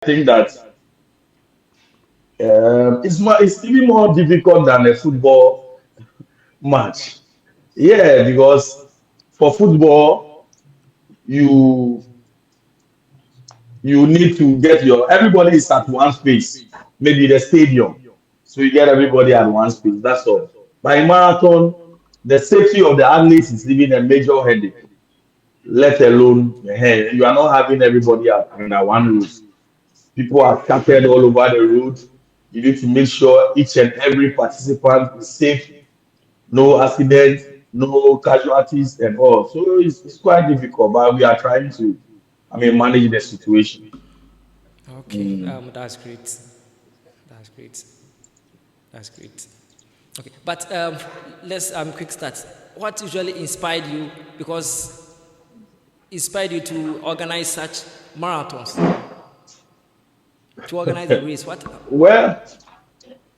think that it's even more difficult than a football match. Yeah, because for football, you you need to get your everybody is at one space, maybe the stadium. So you get everybody at one space. That's all. By marathon, the safety of the athletes is even a major headache. Let alone you are not having everybody under one roof. People are scattered all over the road. You need to make sure each and every participant is safe, no accidents, no casualties, and all. So it's quite difficult, but we are trying to, manage the situation. Okay, Mm. that's great. That's great. That's great. Okay, but let's quick start. What usually inspired you? Because inspired you to organize such marathons, to organize a race. What? Well,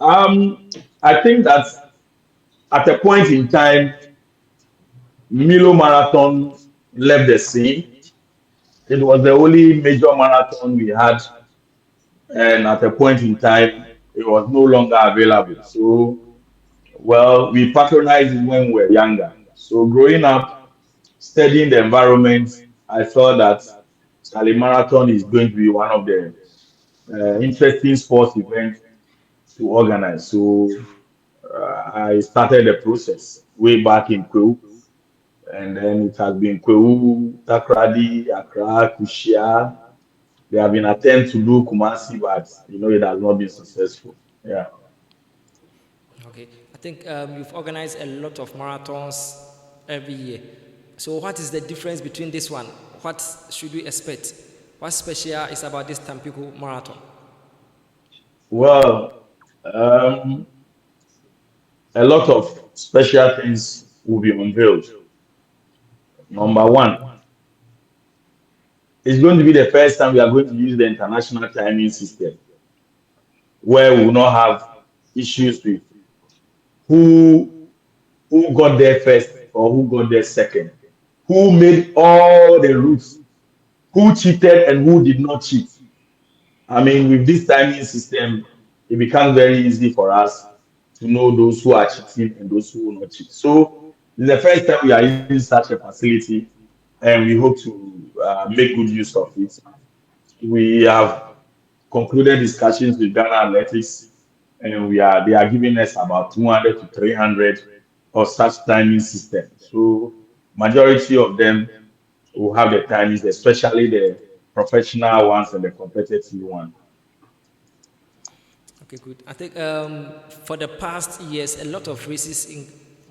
I think that at a point in time, Milo Marathon left the scene. It was the only major marathon we had, and at a point in time, it was no longer available. So, well, we patronized it when we were younger. So, growing up, studying the environment, I thought that Charlie Marathon is going to be one of the interesting sports events to organize. So, I started the process way back in Kwewu, and then it has been Kwewu, Takrady, Accra, Kushia. They have been attempts to do Kumasi, but it has not been successful. Yeah. Okay, I think you've organized a lot of marathons every year. So, what is the difference between this one? What should we expect? What special is about this Tampico marathon? Well, a lot of special things will be unveiled. Number one, it's going to be the first time we are going to use the international timing system, where we will not have issues with who who got there first or who got there second, who made all the routes, who cheated and who did not cheat. With this timing system, it becomes very easy for us to know those who are cheating and those who will not cheat. So it's the first time we are using such a facility, and we hope to make good use of it. We have concluded discussions with Ghana Athletics, and they are giving us about 200 to 300 of such timing system. So majority of them will have the timings, especially the professional ones and the competitive one. Okay, good. I think for the past years, a lot of races in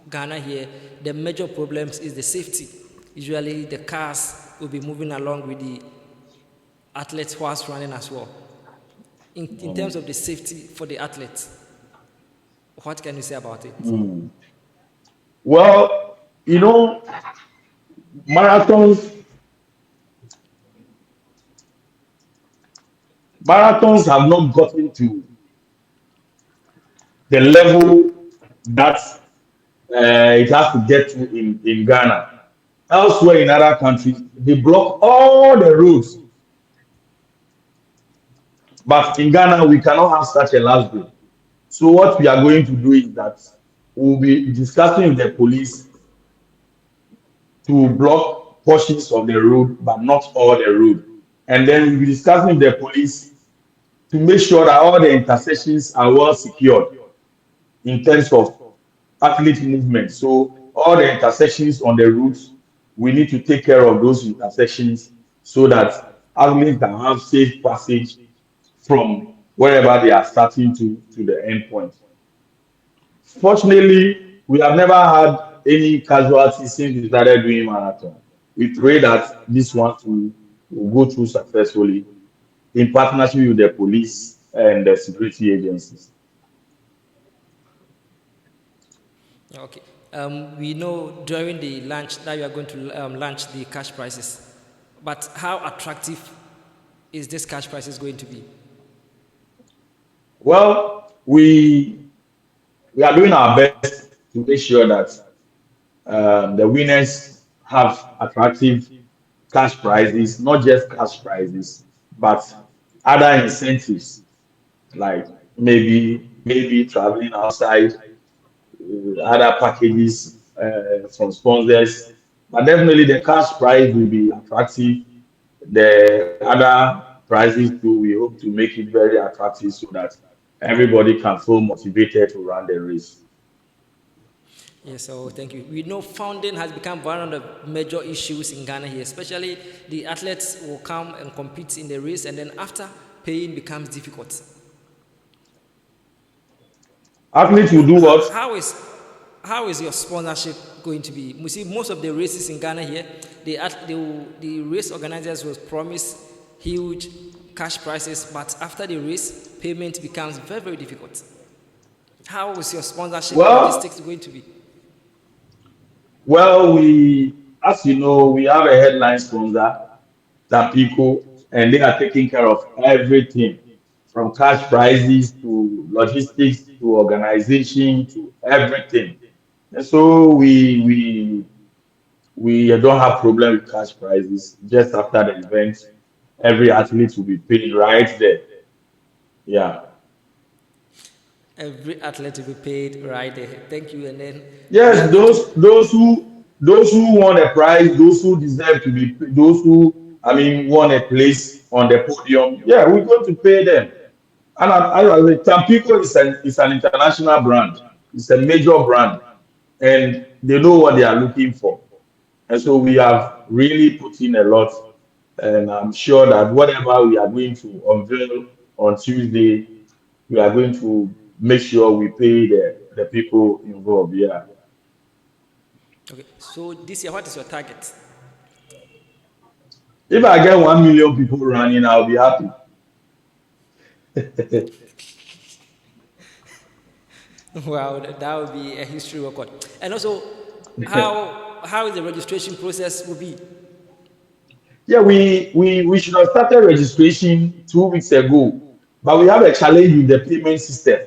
Ghana here, the major problems is the safety. Usually, the cars will be moving along with the athletes who are running as well. In terms of the safety for the athletes, what can you say about it? Well, you know, marathons marathons have not gotten to the level that it has to get to in Ghana. Elsewhere in other countries, they block all the roads, but in Ghana, we cannot have such a last day. So what we are going to do is that we'll be discussing with the police to block portions of the road, but not all the road. And then we'll be discussing with the police to make sure that all the intersections are well secured in terms of athlete movement. So all the intersections on the routes, we need to take care of those intersections so that athletes can have safe passage from wherever they are starting to the end point. Fortunately, we have never had any casualties since we started doing marathon. We pray that this one will go through successfully in partnership with the police and the security agencies. Okay. We know during the launch that you are going to launch the cash prices, but how attractive is this cash prices going to be? Well, we are doing our best to make sure that the winners have attractive cash prizes, not just cash prizes, but other incentives like maybe traveling outside, other packages from sponsors. But definitely the cash prize will be attractive. The other prizes too, we hope to make it very attractive so that everybody can feel motivated to run the race. Yes, so thank you. We know funding has become one of the major issues in Ghana here, especially the athletes will come and compete in the race, and then after paying becomes difficult. Athletes will do what? How is your sponsorship going to be? We see most of the races in Ghana here, the race organizers will promise huge cash prizes, but after the race, payment becomes very, very difficult. How is your sponsorship Well, logistics going to be? well, as you know, we have a headline sponsor, Tampico, and they are taking care of everything from cash prizes to logistics to organization to everything. And so we don't have problem with cash prizes. Just after the event, every athlete will be paid right there. Yeah. Every athlete will be paid right there. Thank you. And then we are Yes, going to. those who won a prize, those who deserve to be, those who won a place on the podium. Yeah, we're going to pay them. And Tampico is an international brand. It's a major brand, and they know what they are looking for. And so we have really put in a lot, and I'm sure that whatever we are going to unveil on Tuesday, we are going to make sure we pay the people involved. Yeah. Okay. So this year, what is your target? If I get 1 million people running, I'll be happy. Wow, that would be a history record. And also, how is the registration process will be? Yeah, we should have started registration 2 weeks ago, but we have a challenge with the payment system.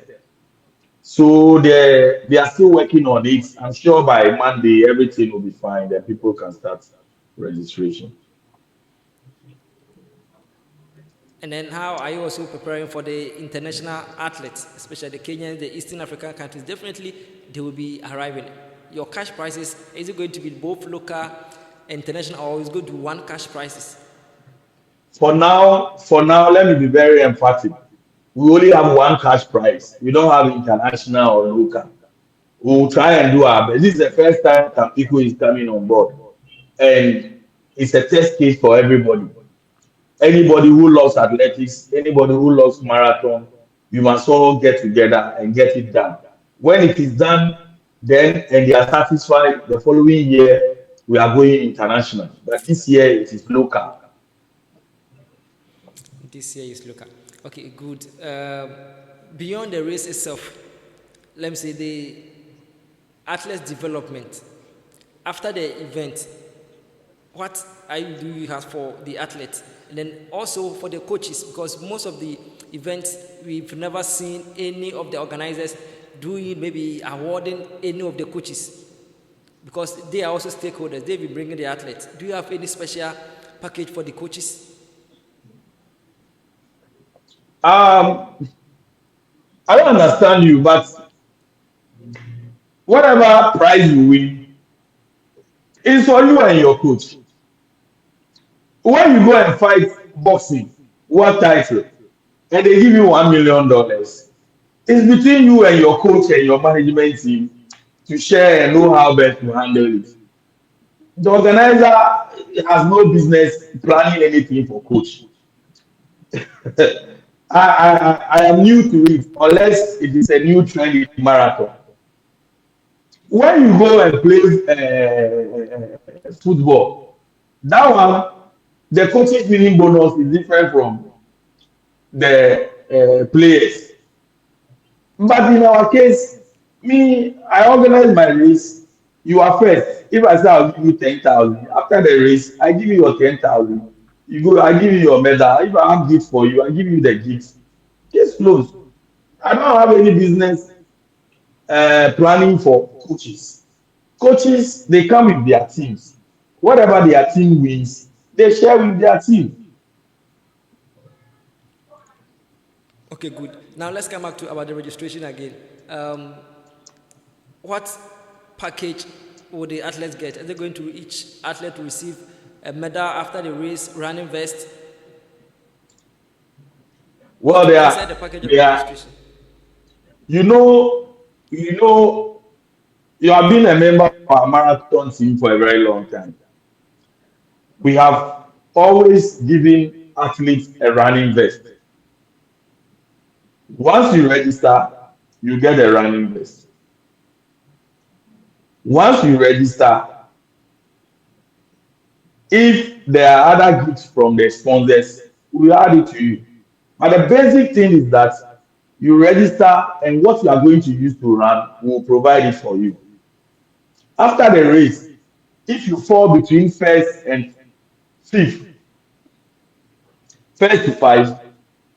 So they are still working on it. I'm sure by Monday everything will be fine. Then people can start registration. And then how are you also preparing for the international athletes, especially the Kenyans, the Eastern African countries? Definitely, they will be arriving. Your cash prices, is it going to be both local and international, or is it going to be one cash prices? For now, let me be very emphatic. We only have one cash prize. We don't have international or local. We'll try and do our best. This is the first time Tampico is coming on board, and it's a test case for everybody. Anybody who loves athletics, anybody who loves marathon, you must all get together and get it done. When it is done, then and they are satisfied, the following year we are going international. But this year it is local. This year is local. Okay, good. Beyond the race itself, let me say the athletes development. After the event, what do you have for the athletes? And then also for the coaches, because most of the events we've never seen any of the organizers doing maybe awarding any of the coaches because they are also stakeholders. They will bringing the athletes. Do you have any special package for the coaches? Um, I don't understand you, but whatever prize you win is for you and your coach. When you go and fight boxing, what title, and they give you $1 million, it's between you and your coach and your management team to share and know how best to handle it. The organizer has no business planning anything for coach. I am new to it, unless it is a new trend in marathon. When you go and play football, that one, the coaching winning bonus is different from the players. But in our case, me, I organize my race. You are first. If I say I'll give you 10,000, after the race, I give you your 10,000. You go, I give you your medal. If I have gifts for you, I give you the gifts. Case closed. I don't have any business planning for coaches. Coaches, they come with their teams. Whatever their team wins, they share with their team. Okay, good. Now let's come back to about the registration again. Um, what package will the athletes get? Are they going to each athlete to receive a medal after the race, running vest? Well, Okay, inside the package of they the are, registration. you know, you know, you have been a member of our marathon team for a very long time. We have always given athletes a running vest. Once you register, you get a running vest. Once you register, if there are other gifts from the sponsors, we add it to you. But the basic thing is that you register and what you are going to use to run, we will provide it for you. After the race, if you fall between first and fifth, first to five,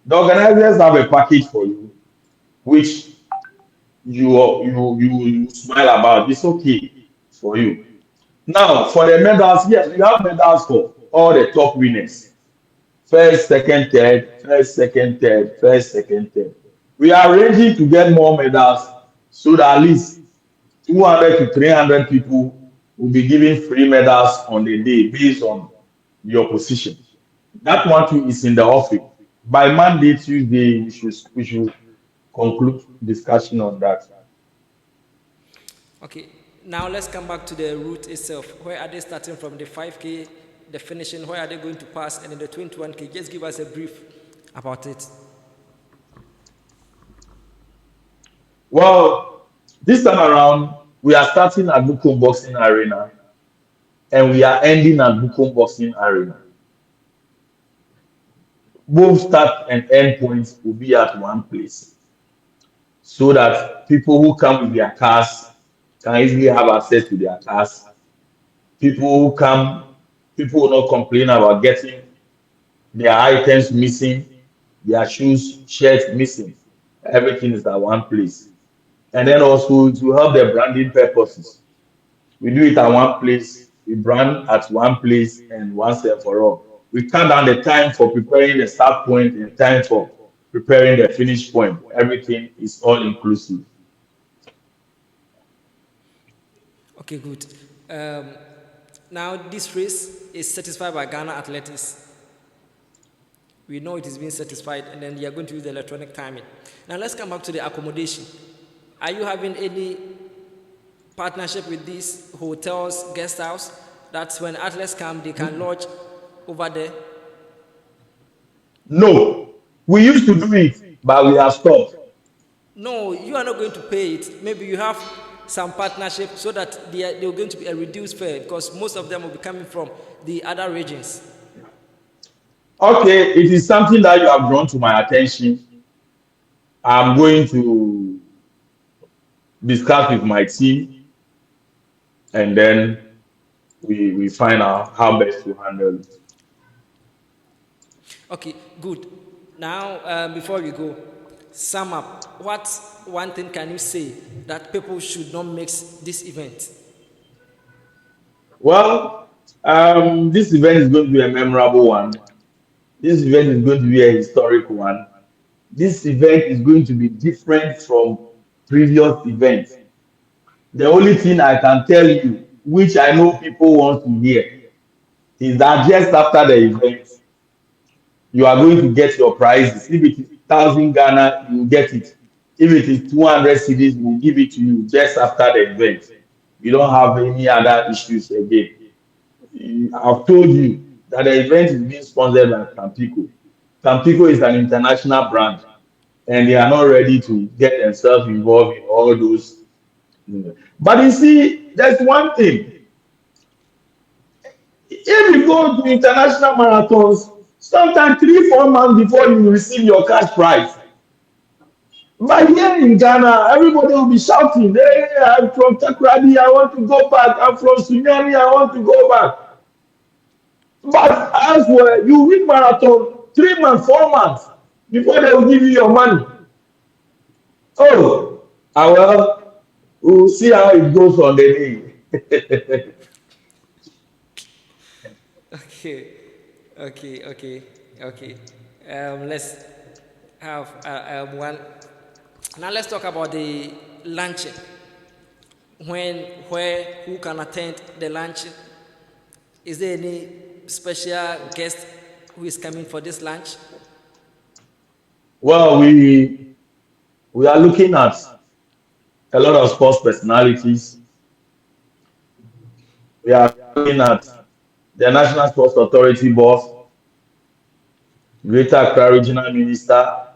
the organizers have a package for you, which you smile about. It's okay for you. Now, for the medals, yes, we have medals for all the top winners. First, second, third, first, second, third, first, second, third. We are arranging to get more medals so that at least 200 to 300 people will be given free medals on the day based on your position. That one too is in the office. By Monday, Tuesday, we should conclude discussion on that. Okay, now let's come back to the route itself. Where are they starting from the 5K, the finishing? Where are they going to pass? And then the 21K? Just give us a brief about it. Well, this time around, we are starting at Bukom Boxing Arena and we are ending at Bukom Boxing Arena. Both start and end points will be at one place so that people who come with their cars can easily have access to their cars. People who come, people will not complain about getting their items missing, their shoes, shirts missing. Everything is at one place. And then also to help the branding purposes. We do it at one place, we brand at one place and once and for all. We cut down the time for preparing the start point and time for preparing the finish point. Everything is all inclusive. Okay, good. Um, now, this race is certified by Ghana Athletics. We know it is being certified, and then you are going to use the electronic timing. Now, let's come back to the accommodation. Are you having any partnership with these hotels, guest house? That's when athletes come, they can lodge over there. No, we used to do it, but we have stopped. No, you are not going to pay it. Maybe you have some partnership so that they're going to be a reduced fare because most of them will be coming from the other regions. Okay, it is something that you have drawn to my attention. I'm going to discuss with my team and then we find out how best to handle it. Okay, good. Now, before we go, sum up. What one thing can you say that people should not miss this event? Well, this event is going to be a memorable one. This event is going to be a historic one. This event is going to be different from previous events. The only thing I can tell you, which I know people want to hear, is that just after the event, you are going to get your prizes. If it is 1,000 Ghana, you will get it. If it is 200 cedis, we will give it to you just after the event. You don't have any other issues again. I've told you that the event is being sponsored by Tampico. Tampico is an international brand, and they are not ready to get themselves involved in all those. But you see, there's one thing. If you go to international marathons, sometimes 3, 4 months before you receive your cash prize. But here in Ghana, everybody will be shouting, hey, I'm from Takrady, I want to go back. I'm from Sunyani, I want to go back. But as well, you win marathon 3 months, 4 months before they will give you your money. Oh, well, we'll see how it goes on the day. Okay, okay, okay, okay. Let's have one. Now let's talk about the luncheon. When, where, who can attend the luncheon? Is there any special guest who is coming for this lunch? Well, we are looking at a lot of sports personalities. We are looking at the National Sports Authority boss, Greater Accra Regional Minister,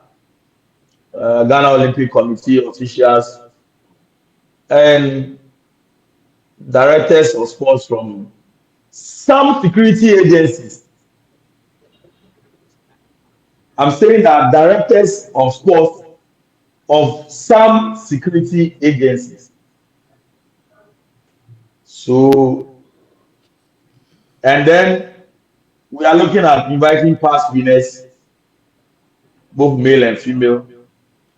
Ghana Olympic Committee officials, and directors of sports from some security agencies. I'm saying that directors of sports of some security agencies. So, and then we are looking at inviting past winners, both male and female.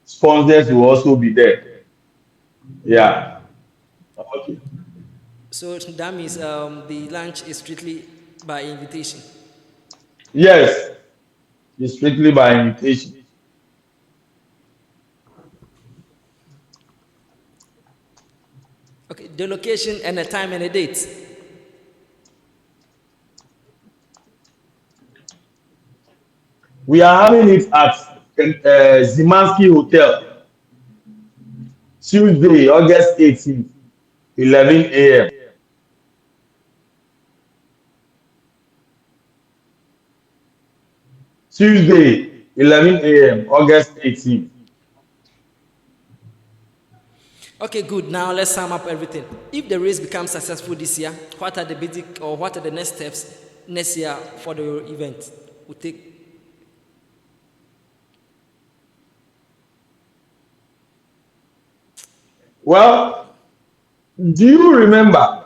Sponsors will also be there. Yeah. Okay. So that means the lunch is strictly by invitation. Yes, it's strictly by invitation. Okay, the location and the time and the date. We are having it at Zimansky Hotel, Tuesday, August 18th, 11 a.m. Tuesday, 11 a.m., August 18th. Okay, good. Now let's sum up everything. If the race becomes successful this year, what are the basic or what are the next steps next year for the event? We take. Well, do you remember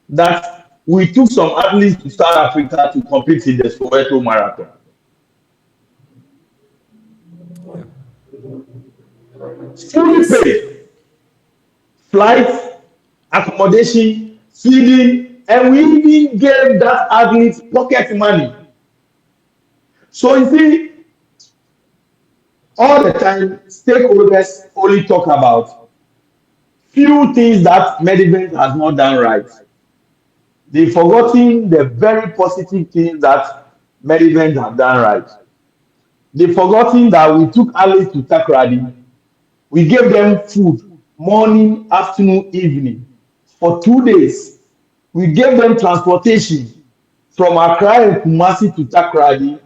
that we took some athletes to South Africa to compete in the Soweto Marathon? Yeah. Fully Yes. paid, flights, accommodation, feeding, and we even gave that athlete pocket money. So you see, all the time, stakeholders only talk about few things that Medivent has not done right. They've forgotten the very positive things that Medivent have done right. They've forgotten that we took athletes to Takrady. We gave them food morning, afternoon, evening for 2 days. We gave them transportation from Accra and Kumasi to Takrady.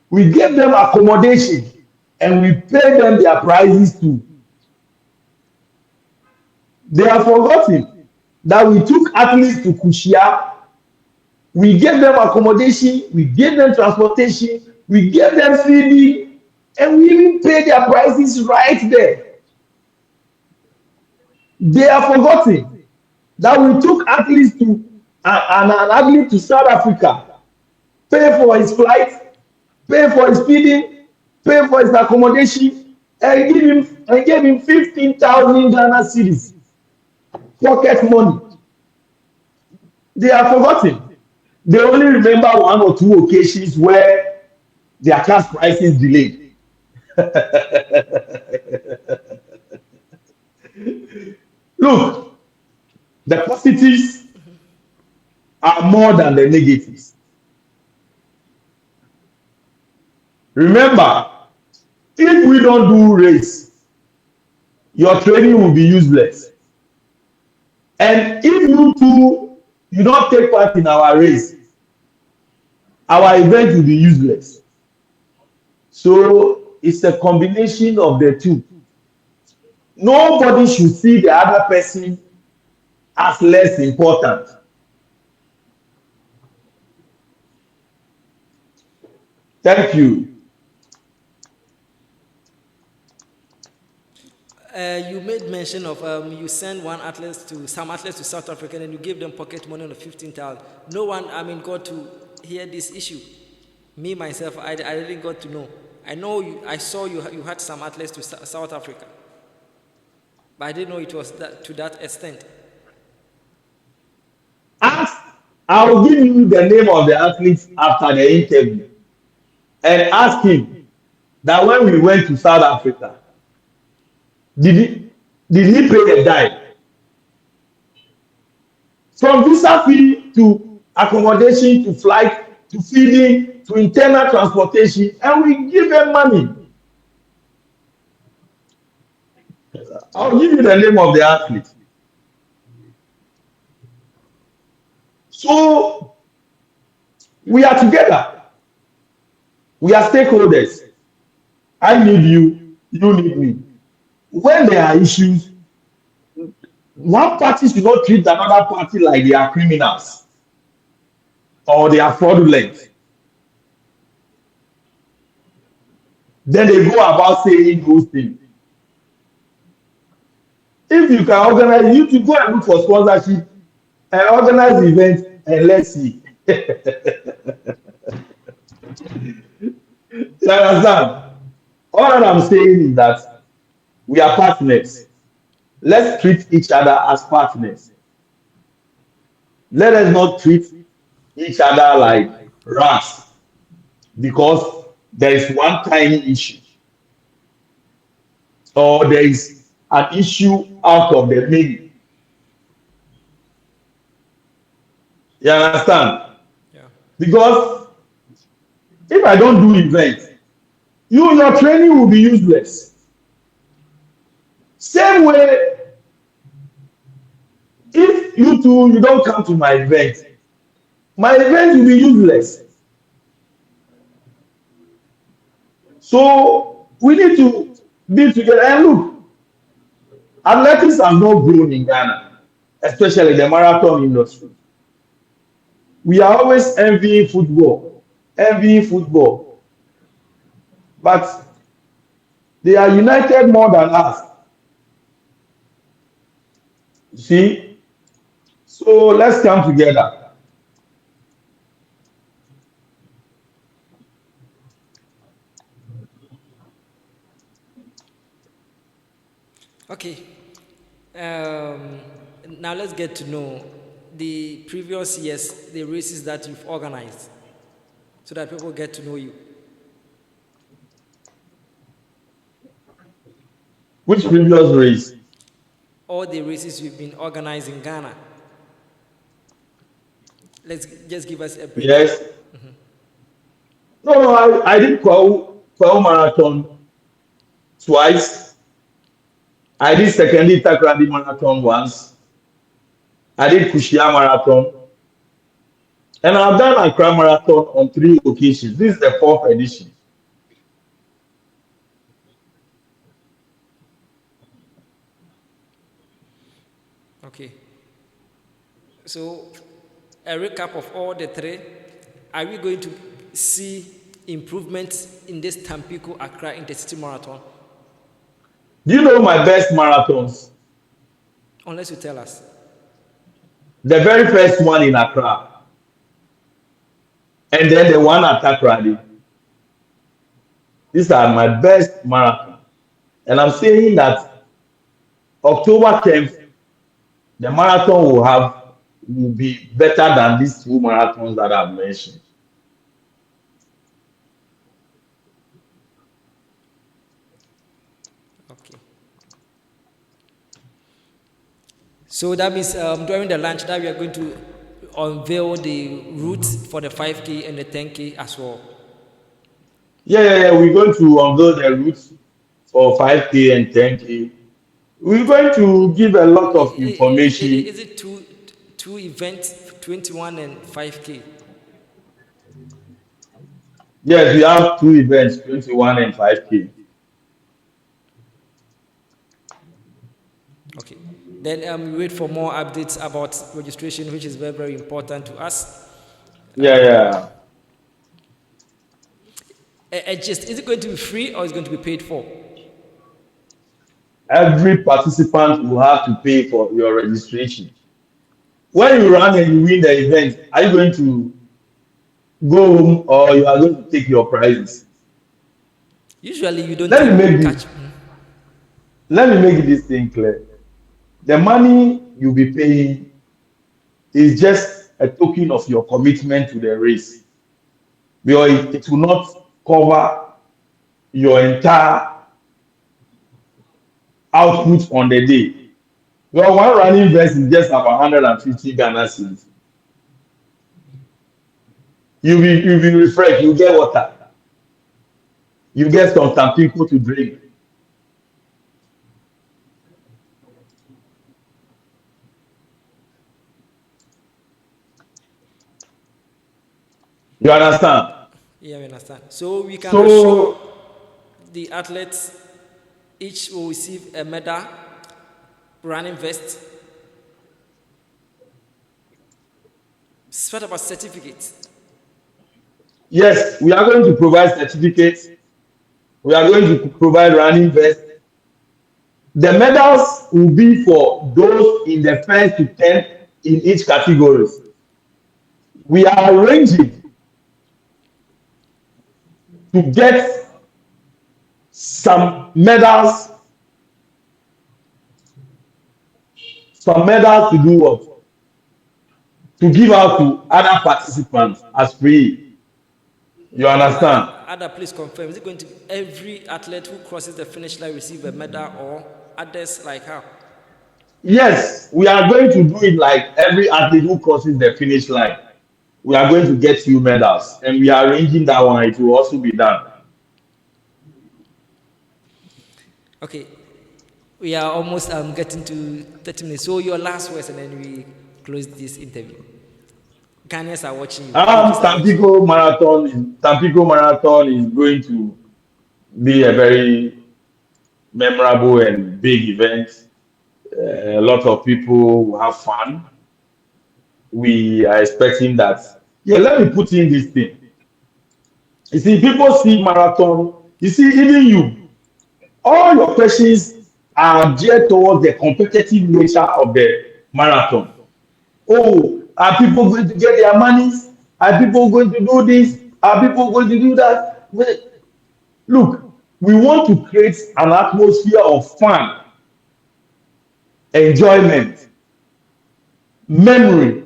We gave them accommodation and we paid them their prices too. They have forgotten that we took athletes to Kushia. We gave them accommodation, we gave them transportation, we gave them feeding, and we even paid their prices right there. They have forgotten that we took athletes to an athlete to South Africa, pay for his flight, pay for his feeding, pay for his accommodation, and gave him 15,000 Ghana cedis pocket money. They have forgotten. They only remember one or two occasions where their cash prices delayed. Look, the positives are more than the negatives. Remember, if we don't do race, your training will be useless. And if you too, you don't take part in our race, our event will be useless. So it's a combination of the two. Nobody should see the other person as less important. Thank you. You made mention of you send one athlete to some athletes to South Africa and you give them pocket money on the 15,000. No one, I mean, got to hear this issue. Me myself, I didn't got to know. I know you. I saw you had some athletes to South Africa, but I didn't know it was that to that extent. Ask, I'll give you the name of the athlete after the interview and ask him, that when we went to South Africa, did he did he pay a dime? From visa fee to accommodation to flight to feeding to internal transportation, and we give them money. I'll give you the name of the athlete. So we are together. We are stakeholders. I need you, you need me. When there are issues, one party should not treat another party like they are criminals or they are fraudulent. Then they go about saying those things. If you can organize, you to go and look for sponsorship and organize the event and let's see. You understand? All that I'm saying is that we are partners. Let's treat each other as partners. Let us not treat each other like rats because there is one tiny issue or there is an issue out of the many. You understand? Yeah. Because if I don't do events, your training will be useless. Same way, if you two you don't come to my event will be useless. So we need to be together. And look, athletics have not grown in Ghana, especially the marathon industry. We are always envying football, but they are united more than us. You see, so let's come together. Okay. Um, Now let's get to know the previous years, the races that you've organized, so that people get to know you. Which previous race? All the races you've been organizing in Ghana. Let's just give us a breakdown. Yes. No, no, I did Kwao Marathon twice. I did secondly Takrady Marathon once. I did Kushia Marathon. And I've done Accra Marathon on 3 occasions. This is the fourth edition. Okay. So, a recap of all the three. Are we going to see improvements in this Tampico Accra Intercity Marathon? Do you know my best marathons? Unless you tell us. The very first one in Accra, and then the one at Takrady. These are my best marathon. And I'm saying that October 10th, the marathon will be better than these two marathons that I've mentioned. Okay. So that means during the lunch that we are going to unveil the routes for the 5K and the 10K as well. Yeah. We're going to unveil the routes for 5K and 10K. We're going to give a lot of information. Is it two events, 21 and 5K? Yes, we have two events, 21 and 5K. Okay. Then we wait for more updates about registration, which is very, very important to us. Yeah. Just is it going to be free or is it going to be paid for? Every participant will have to pay for your registration. When you run and you win the event, are you going to go home or you are going to take your prizes? Usually you don't Let me take make catch. this let me make this thing clear. The money you'll be paying is just a token of your commitment to the race. Because it will not cover your entire output on the day. Your one running vest is just about 150 Ghana cedis. You be refreshed, you get water, you get some Tampico to drink. You understand? Yeah, we understand. So we can assure So the athletes each will receive a medal, running vest, what about certificates? yes, we are going to provide certificates. We are going to provide running vest. The medals will be for those in the first to 10 in each category. We are arranging to get some medals to do what? To give out to other participants as free. You understand? Ada, please confirm. Is it going to be every athlete who crosses the finish line receive a medal or others like how? Yes, we are going to do it like every athlete who crosses the finish line. We are going to get you medals, and we are arranging that one. It will also be done. Okay, we are almost getting to 30 minutes. So your last words and then we close this interview. Ghanaians are watching you. Pages are watching you. Tampico Marathon is going to be a very memorable and big event. A lot of people will have fun. We are expecting that. Yeah, let me put in this thing. You see, people see marathon. You see, even you, all your questions are geared towards the competitive nature of the marathon. Oh, are people going to get their monies? Are people going to do this? Are people going to do that? Look, we want to create an atmosphere of fun, enjoyment, memory.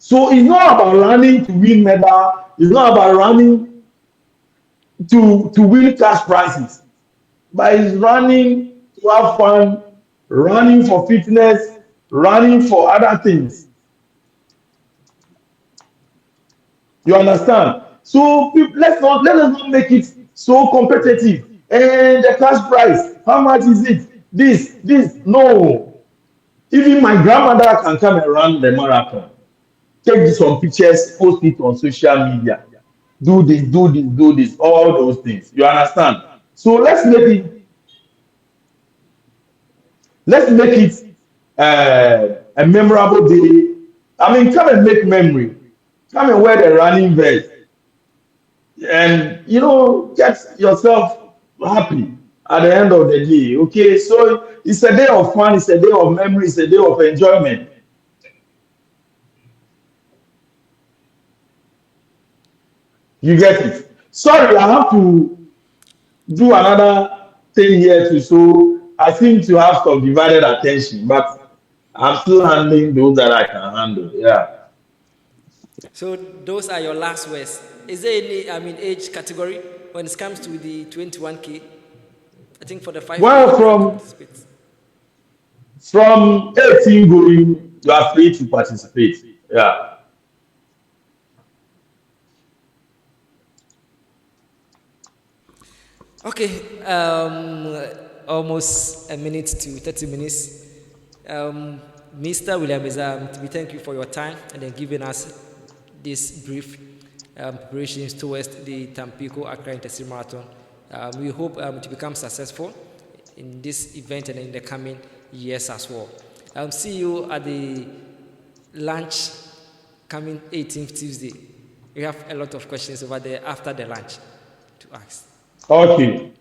So it's not about running to win medal. It's not about running to win cash prizes. But it's running to have fun, running for fitness, running for other things. You understand? So let us not make it so competitive. And the cash prize, how much is it? This. No. Even my grandmother can come and run the marathon. Take some pictures, post it on social media. Do this, all those things. You understand? So let's make it a memorable day. I mean, come and make memory. Come and wear the running vest, and get yourself happy at the end of the day. Okay, so it's a day of fun, it's a day of memory, it's a day of enjoyment. You get it? Sorry, I have to do another thing here too, so I seem to have some divided attention, but I'm still handling those that I can handle. Yeah. So those are your last words. Is there any, age category when it comes to the 21K? I think for the 5K, Well, anyone can from participate. from 18 going, you are free to participate. Yeah. Okay, almost a minute to 30 minutes. Mr. William Ezah, we thank you for your time and then giving us this brief preparations towards the Tampico Accra Intercity Marathon. We hope to become successful in this event and in the coming years as well. See you at the lunch coming 18th Tuesday. We have a lot of questions over there after the lunch to ask. Okay.